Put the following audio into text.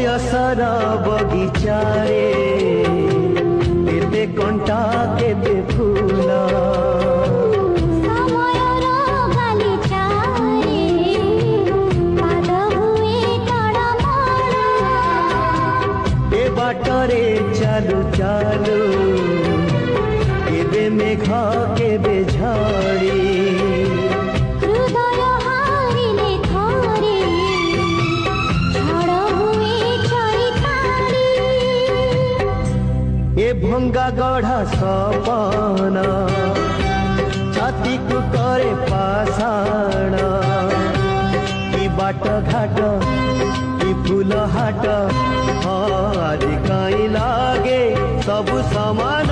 बयसर बगीचारे केते कंटा केते फूल बाटरे चालू चालू केबे मेघ केबे झड़ी हृदय हारिले थोरे झड़ हुए चैताली ए भंगा गढ़ा सपना छाती को करे पाषाण की बाट घाट की फूल हाट आज कहीं लागे सब समान